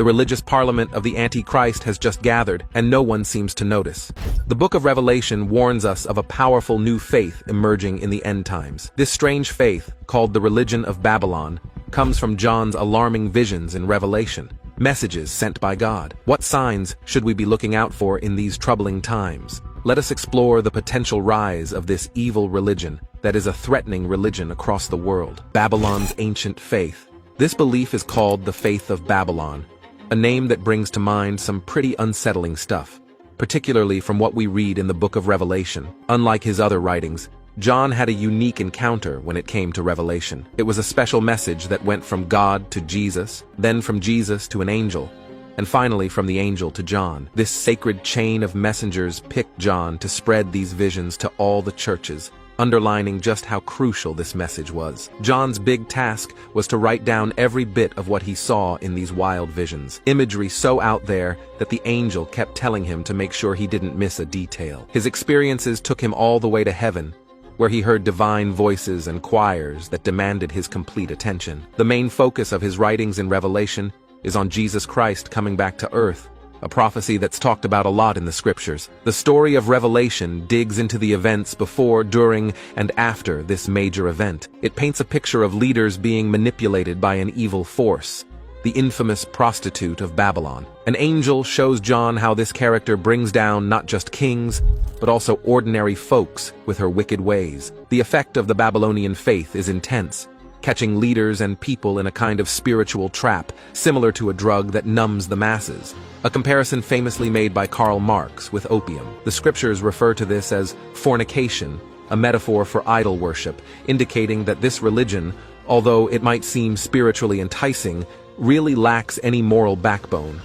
The religious parliament of the Antichrist has just gathered, and no one seems to notice. The book of Revelation warns us of a powerful new faith emerging in the end times. This strange faith, called the religion of Babylon, comes from John's alarming visions in Revelation, messages sent by God. What signs should we be looking out for in these troubling times? Let us explore the potential rise of this evil religion that is a threatening religion across the world. Babylon's ancient faith. This belief is called the faith of Babylon, a name that brings to mind some pretty unsettling stuff, particularly from what we read in the book of Revelation. Unlike his other writings, John had a unique encounter when it came to Revelation. It was a special message that went from God to Jesus, then from Jesus to an angel, and finally from the angel to John. This sacred chain of messengers picked John to spread these visions to all the churches, underlining just how crucial this message was. John's big task was to write down every bit of what he saw in these wild visions. Imagery so out there that the angel kept telling him to make sure he didn't miss a detail. His experiences took him all the way to heaven, where he heard divine voices and choirs that demanded his complete attention. The main focus of his writings in Revelation is on Jesus Christ coming back to earth, a prophecy that's talked about a lot in the scriptures. The story of Revelation digs into the events before, during, and after this major event. It paints a picture of leaders being manipulated by an evil force, the infamous prostitute of Babylon. An angel shows John how this character brings down not just kings, but also ordinary folks with her wicked ways. The effect of the Babylonian faith is intense, catching leaders and people in a kind of spiritual trap, similar to a drug that numbs the masses. A comparison famously made by Karl Marx with opium. The scriptures refer to this as fornication, a metaphor for idol worship, indicating that this religion, although it might seem spiritually enticing, really lacks any moral backbone.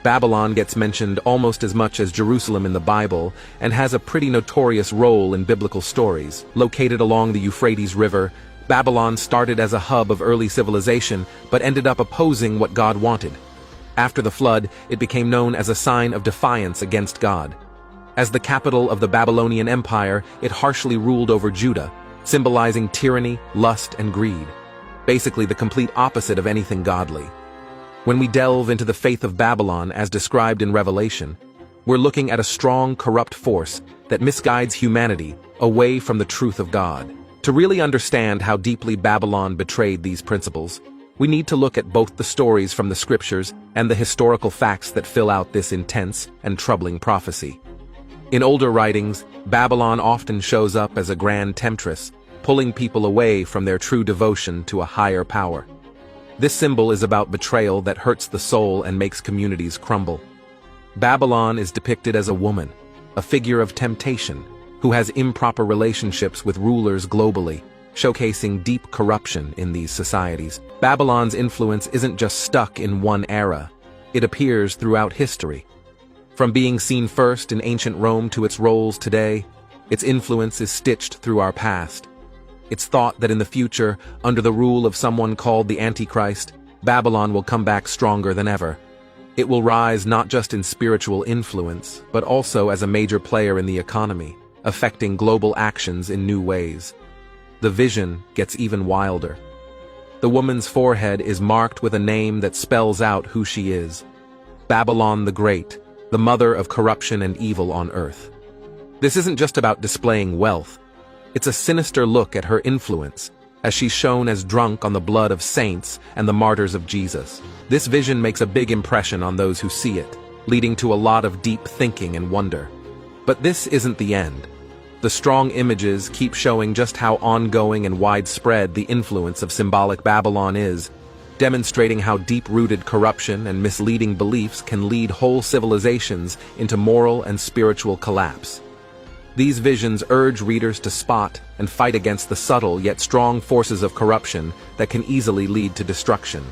Babylon gets mentioned almost as much as Jerusalem in the Bible and has a pretty notorious role in biblical stories. Located along the Euphrates River, Babylon started as a hub of early civilization, but ended up opposing what God wanted. After the flood, it became known as a sign of defiance against God. As the capital of the Babylonian Empire, it harshly ruled over Judah, symbolizing tyranny, lust, and greed. Basically the complete opposite of anything godly. When we delve into the faith of Babylon as described in Revelation, we're looking at a strong, corrupt force that misguides humanity away from the truth of God. To really understand how deeply Babylon betrayed these principles, we need to look at both the stories from the scriptures and the historical facts that fill out this intense and troubling prophecy. In older writings, Babylon often shows up as a grand temptress, pulling people away from their true devotion to a higher power. This symbol is about betrayal that hurts the soul and makes communities crumble. Babylon is depicted as a woman, a figure of temptation, who has improper relationships with rulers globally, showcasing deep corruption in these societies. Babylon's influence isn't just stuck in one era, it appears throughout history. From being seen first in ancient Rome to its roles today, its influence is stitched through our past. It's thought that in the future, under the rule of someone called the AntiChrist, Babylon will come back stronger than ever. It will rise not just in spiritual influence, but also as a major player in the economy, affecting global actions in new ways. The vision gets even wilder. The woman's forehead is marked with a name that spells out who she is: Babylon the Great, the mother of corruption and evil on earth. This isn't just about displaying wealth. It's a sinister look at her influence, as she's shown as drunk on the blood of saints and the martyrs of Jesus. This vision makes a big impression on those who see it, leading to a lot of deep thinking and wonder. But this isn't the end. The strong images keep showing just how ongoing and widespread the influence of symbolic Babylon is, demonstrating how deep-rooted corruption and misleading beliefs can lead whole civilizations into moral and spiritual collapse. These visions urge readers to spot and fight against the subtle yet strong forces of corruption that can easily lead to destruction.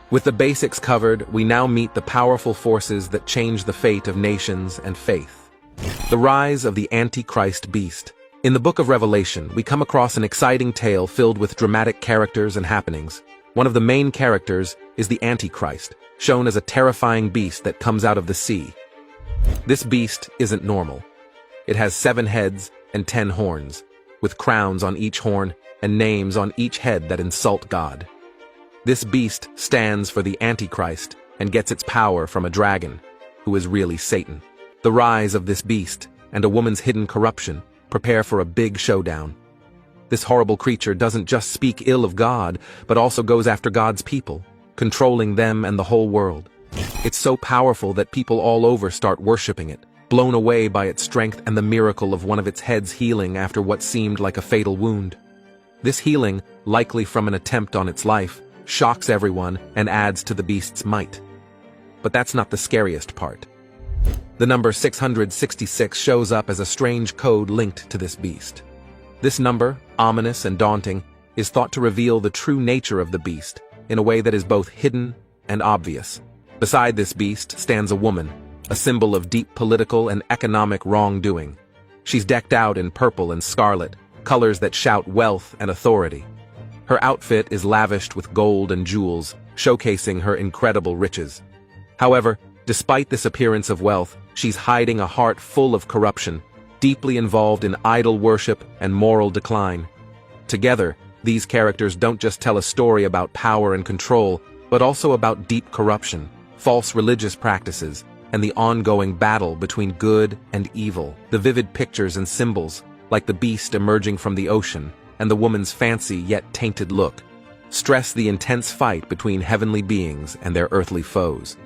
With the basics covered, we now meet the powerful forces that change the fate of nations and faith. The rise of the Antichrist beast. In the book of Revelation, we come across an exciting tale filled with dramatic characters and happenings. One of the main characters is the Antichrist, shown as a terrifying beast that comes out of the sea. This beast isn't normal. It has 7 heads and 10 horns, with crowns on each horn and names on each head that insult God. This beast stands for the Antichrist and gets its power from a dragon, who is really Satan. The rise of this beast and a woman's hidden corruption prepare for a big showdown. This horrible creature doesn't just speak ill of God, but also goes after God's people, controlling them and the whole world. It's so powerful that people all over start worshipping it, blown away by its strength and the miracle of one of its heads healing after what seemed like a fatal wound. This healing, likely from an attempt on its life, shocks everyone and adds to the beast's might. But that's not the scariest part. The number 666 shows up as a strange code linked to this beast. This number, ominous and daunting, is thought to reveal the true nature of the beast in a way that is both hidden and obvious. Beside this beast stands a woman, a symbol of deep political and economic wrongdoing. She's decked out in purple and scarlet, colors that shout wealth and authority. Her outfit is lavished with gold and jewels, showcasing her incredible riches. However, despite this appearance of wealth, she's hiding a heart full of corruption, deeply involved in idol worship and moral decline. Together, these characters don't just tell a story about power and control, but also about deep corruption, false religious practices, and the ongoing battle between good and evil. The vivid pictures and symbols, like the beast emerging from the ocean and the woman's fancy yet tainted look, stress the intense fight between heavenly beings and their earthly foes.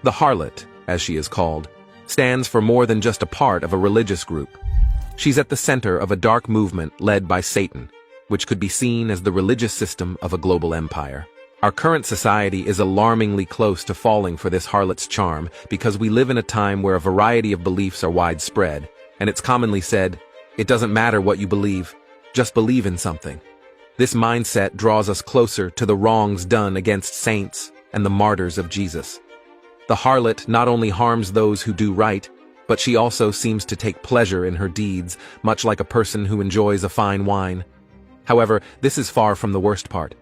The harlot, as she is called, stands for more than just a part of a religious group. She's at the center of a dark movement led by Satan, which could be seen as the religious system of a global empire. Our current society is alarmingly close to falling for this harlot's charm because we live in a time where a variety of beliefs are widespread, and it's commonly said, "It doesn't matter what you believe, just believe in something." This mindset draws us closer to the wrongs done against saints and the martyrs of Jesus. The harlot not only harms those who do right, but she also seems to take pleasure in her deeds, much like a person who enjoys a fine wine. However, this is far from the worst part.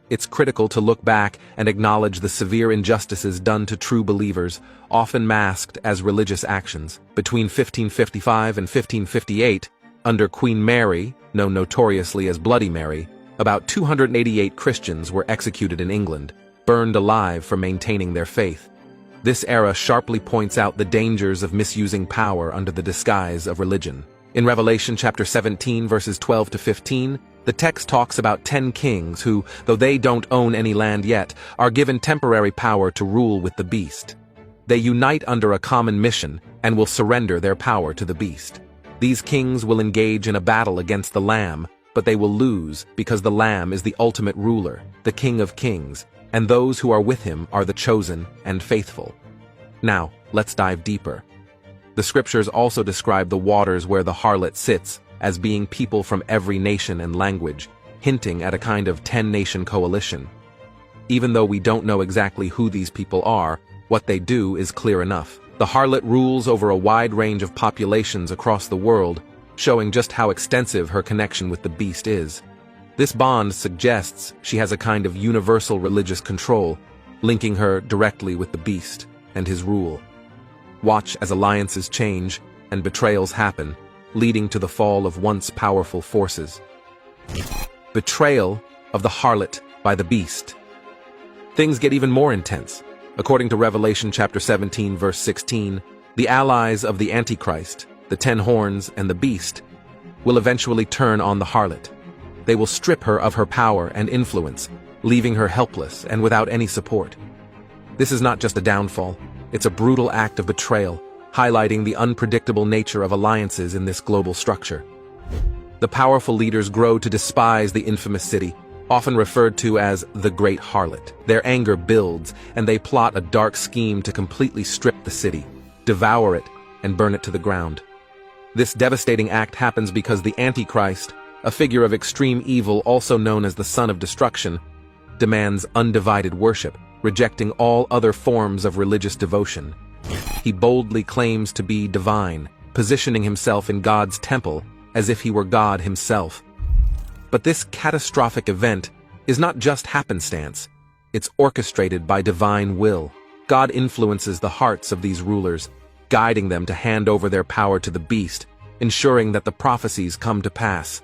It's critical to look back and acknowledge the severe injustices done to true believers, often masked as religious actions. Between 1555 and 1558, under Queen Mary, known notoriously as Bloody Mary, about 288 Christians were executed in England, burned alive for maintaining their faith. This era sharply points out the dangers of misusing power under the disguise of religion. In Revelation chapter 17 verses 12 to 15, the text talks about 10 kings who, though they don't own any land yet, are given temporary power to rule with the beast. They unite under a common mission and will surrender their power to the beast. These kings will engage in a battle against the Lamb, but they will lose because the Lamb is the ultimate ruler, the King of Kings, and those who are with him are the chosen and faithful. Now, let's dive deeper. The scriptures also describe the waters where the harlot sits as being people from every nation and language, hinting at a kind of 10-nation coalition. Even though we don't know exactly who these people are, what they do is clear enough. The harlot rules over a wide range of populations across the world, showing just how extensive her connection with the beast is. This bond suggests she has a kind of universal religious control, linking her directly with the beast and his rule. Watch as alliances change and betrayals happen, leading to the fall of once powerful forces. Betrayal of the harlot by the beast. Things get even more intense. According to Revelation chapter 17 verse 16, the allies of the AntiChrist, the 10 horns and the beast, will eventually turn on the harlot. They will strip her of her power and influence, leaving her helpless and without any support. This is not just a downfall, it's a brutal act of betrayal, highlighting the unpredictable nature of alliances in this global structure. The powerful leaders grow to despise the infamous city, often referred to as the Great Harlot. Their anger builds, and they plot a dark scheme to completely strip the city, devour it, and burn it to the ground. This devastating act happens because the Antichrist, a figure of extreme evil also known as the Son of Destruction, demands undivided worship, rejecting all other forms of religious devotion. He boldly claims to be divine, positioning himself in God's temple as if he were God himself. But this catastrophic event is not just happenstance, it's orchestrated by divine will. God influences the hearts of these rulers, guiding them to hand over their power to the beast, ensuring that the prophecies come to pass.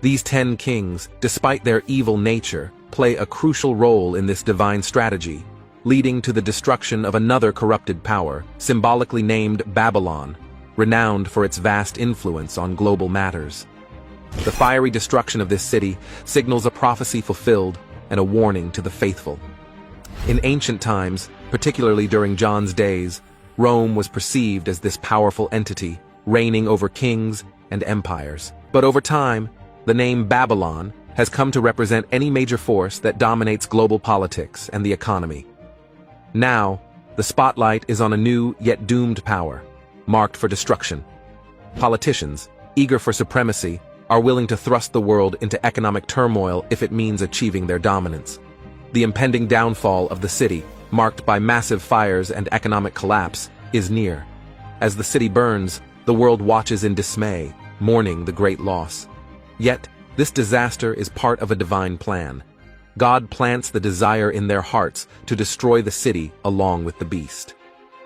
These 10 kings, despite their evil nature, play a crucial role in this divine strategy, leading to the destruction of another corrupted power, symbolically named Babylon, renowned for its vast influence on global matters. The fiery destruction of this city signals a prophecy fulfilled and a warning to the faithful. In ancient times, particularly during John's days, Rome was perceived as this powerful entity, reigning over kings and empires. But over time, the name Babylon has come to represent any major force that dominates global politics and the economy. Now, the spotlight is on a new yet doomed power, marked for destruction. Politicians, eager for supremacy, are willing to thrust the world into economic turmoil if it means achieving their dominance. The impending downfall of the city, marked by massive fires and economic collapse, is near. As the city burns, the world watches in dismay, mourning the great loss. Yet, this disaster is part of a divine plan. God plants the desire in their hearts to destroy the city along with the beast.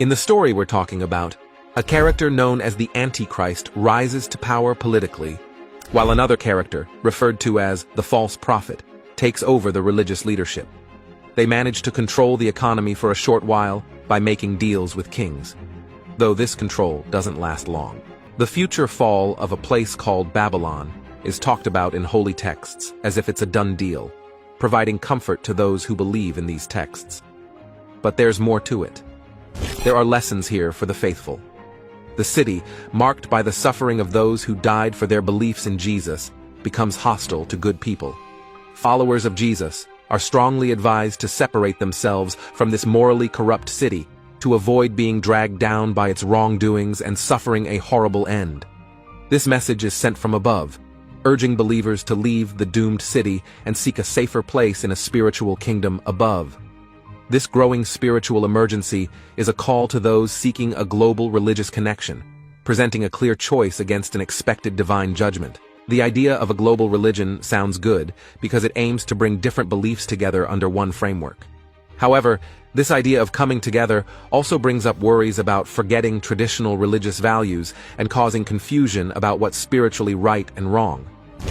In the story we're talking about, a character known as the AntiChrist rises to power politically, while another character, referred to as the false prophet, takes over the religious leadership. They manage to control the economy for a short while by making deals with kings. Though this control doesn't last long. The future fall of a place called Babylon is talked about in holy texts as if it's a done deal, providing comfort to those who believe in these texts. But there's more to it. There are lessons here for the faithful. The city, marked by the suffering of those who died for their beliefs in Jesus, becomes hostile to good people. Followers of Jesus are strongly advised to separate themselves from this morally corrupt city to avoid being dragged down by its wrongdoings and suffering a horrible end. This message is sent from above, urging believers to leave the doomed city and seek a safer place in a spiritual kingdom above. This growing spiritual emergency is a call to those seeking a global religious connection, presenting a clear choice against an expected divine judgment. The idea of a global religion sounds good because it aims to bring different beliefs together under one framework. However, this idea of coming together also brings up worries about forgetting traditional religious values and causing confusion about what's spiritually right and wrong.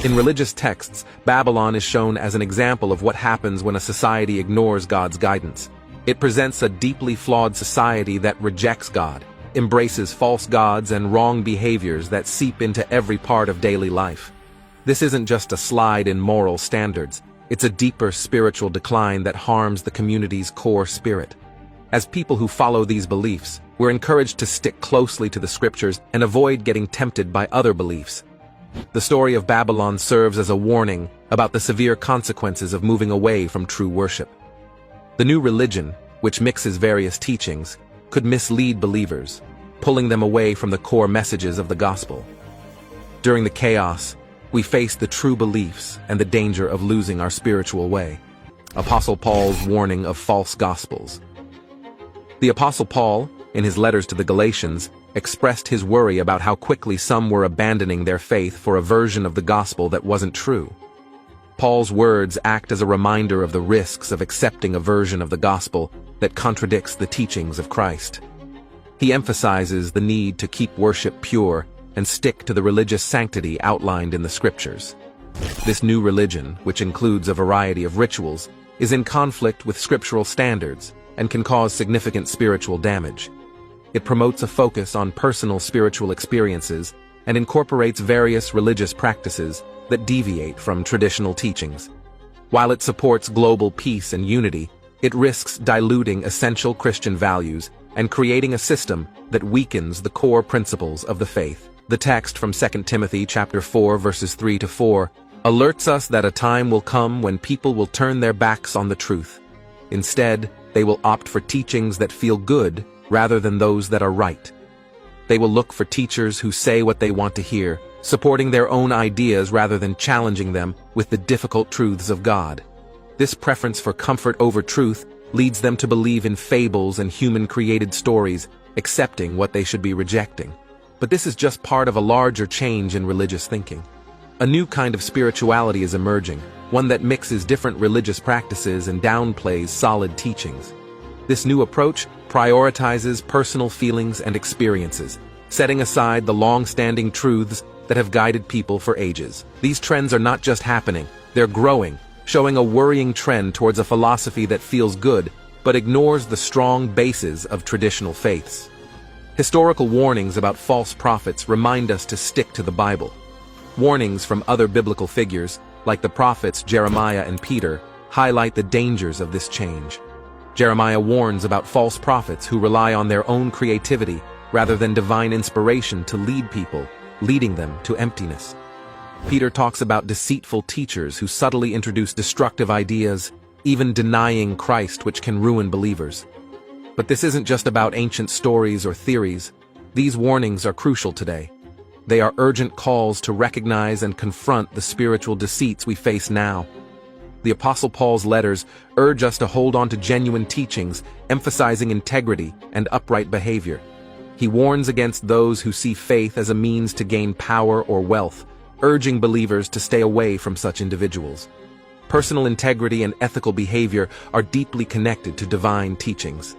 In religious texts, Babylon is shown as an example of what happens when a society ignores God's guidance. It presents a deeply flawed society that rejects God, embraces false gods and wrong behaviors that seep into every part of daily life. This isn't just a slide in moral standards. It's a deeper spiritual decline that harms the community's core spirit. As people who follow these beliefs, we're encouraged to stick closely to the scriptures and avoid getting tempted by other beliefs. The story of Babylon serves as a warning about the severe consequences of moving away from true worship. The new religion, which mixes various teachings, could mislead believers, pulling them away from the core messages of the gospel. During the chaos, we face the true beliefs and the danger of losing our spiritual way. Apostle Paul's warning of false gospels. The Apostle Paul, in his letters to the Galatians, expressed his worry about how quickly some were abandoning their faith for a version of the gospel that wasn't true. Paul's words act as a reminder of the risks of accepting a version of the gospel that contradicts the teachings of Christ. He emphasizes the need to keep worship pure and stick to the religious sanctity outlined in the scriptures. This new religion, which includes a variety of rituals, is in conflict with scriptural standards and can cause significant spiritual damage. It promotes a focus on personal spiritual experiences and incorporates various religious practices that deviate from traditional teachings. While it supports global peace and unity, it risks diluting essential Christian values and creating a system that weakens the core principles of the faith. The text from 2 Timothy chapter 4 verses 3 to 4 alerts us that a time will come when people will turn their backs on the truth. Instead, they will opt for teachings that feel good rather than those that are right. They will look for teachers who say what they want to hear, supporting their own ideas rather than challenging them with the difficult truths of God. This preference for comfort over truth leads them to believe in fables and human-created stories, accepting what they should be rejecting. But this is just part of a larger change in religious thinking. A new kind of spirituality is emerging, one that mixes different religious practices and downplays solid teachings. This new approach prioritizes personal feelings and experiences, setting aside the long-standing truths that have guided people for ages. These trends are not just happening, they're growing, showing a worrying trend towards a philosophy that feels good but ignores the strong bases of traditional faiths. Historical warnings about false prophets remind us to stick to the Bible. Warnings from other biblical figures, like the prophets Jeremiah and Peter, highlight the dangers of this change. Jeremiah warns about false prophets who rely on their own creativity rather than divine inspiration to lead people, leading them to emptiness. Peter talks about deceitful teachers who subtly introduce destructive ideas, even denying Christ, which can ruin believers. But this isn't just about ancient stories or theories. These warnings are crucial today. They are urgent calls to recognize and confront the spiritual deceits we face now. The Apostle Paul's letters urge us to hold on to genuine teachings, emphasizing integrity and upright behavior. He warns against those who see faith as a means to gain power or wealth, urging believers to stay away from such individuals. Personal integrity and ethical behavior are deeply connected to divine teachings.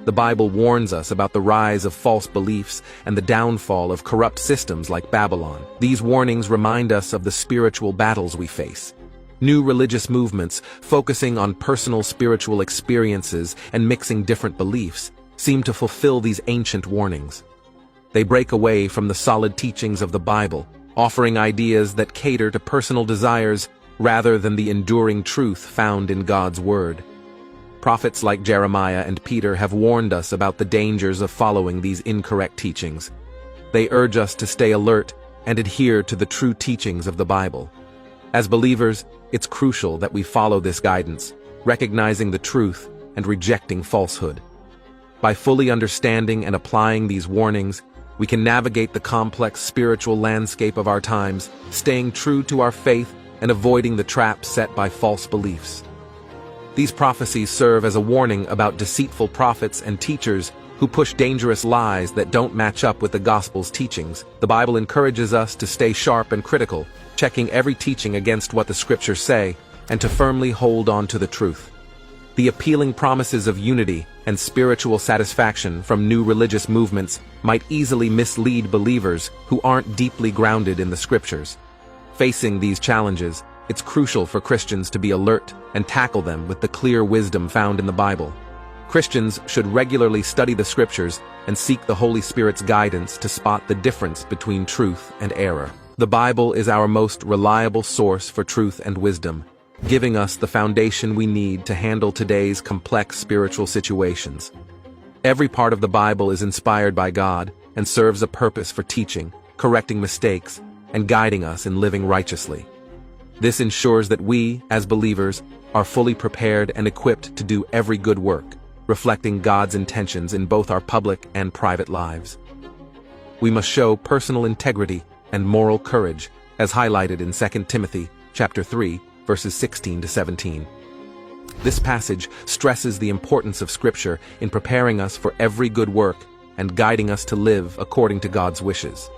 The Bible warns us about the rise of false beliefs and the downfall of corrupt systems like Babylon. These warnings remind us of the spiritual battles we face. New religious movements, focusing on personal spiritual experiences and mixing different beliefs, seem to fulfill these ancient warnings. They break away from the solid teachings of the Bible, offering ideas that cater to personal desires rather than the enduring truth found in God's Word. Prophets like Jeremiah and Peter have warned us about the dangers of following these incorrect teachings. They urge us to stay alert and adhere to the true teachings of the Bible. As believers, it's crucial that we follow this guidance, recognizing the truth and rejecting falsehood. By fully understanding and applying these warnings, we can navigate the complex spiritual landscape of our times, staying true to our faith and avoiding the traps set by false beliefs. These prophecies serve as a warning about deceitful prophets and teachers who push dangerous lies that don't match up with the gospel's teachings. The Bible encourages us to stay sharp and critical, checking every teaching against what the scriptures say, and to firmly hold on to the truth. The appealing promises of unity and spiritual satisfaction from new religious movements might easily mislead believers who aren't deeply grounded in the scriptures. Facing these challenges, it's crucial for Christians to be alert and tackle them with the clear wisdom found in the Bible. Christians should regularly study the scriptures and seek the Holy Spirit's guidance to spot the difference between truth and error. The Bible is our most reliable source for truth and wisdom, giving us the foundation we need to handle today's complex spiritual situations. Every part of the Bible is inspired by God and serves a purpose for teaching, correcting mistakes, and guiding us in living righteously. This ensures that we, as believers, are fully prepared and equipped to do every good work, reflecting God's intentions in both our public and private lives. We must show personal integrity and moral courage, as highlighted in 2 Timothy chapter 3, verses 16 to 17. This passage stresses the importance of Scripture in preparing us for every good work and guiding us to live according to God's wishes.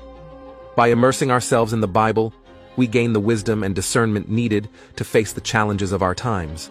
By immersing ourselves in the Bible, we gain the wisdom and discernment needed to face the challenges of our times.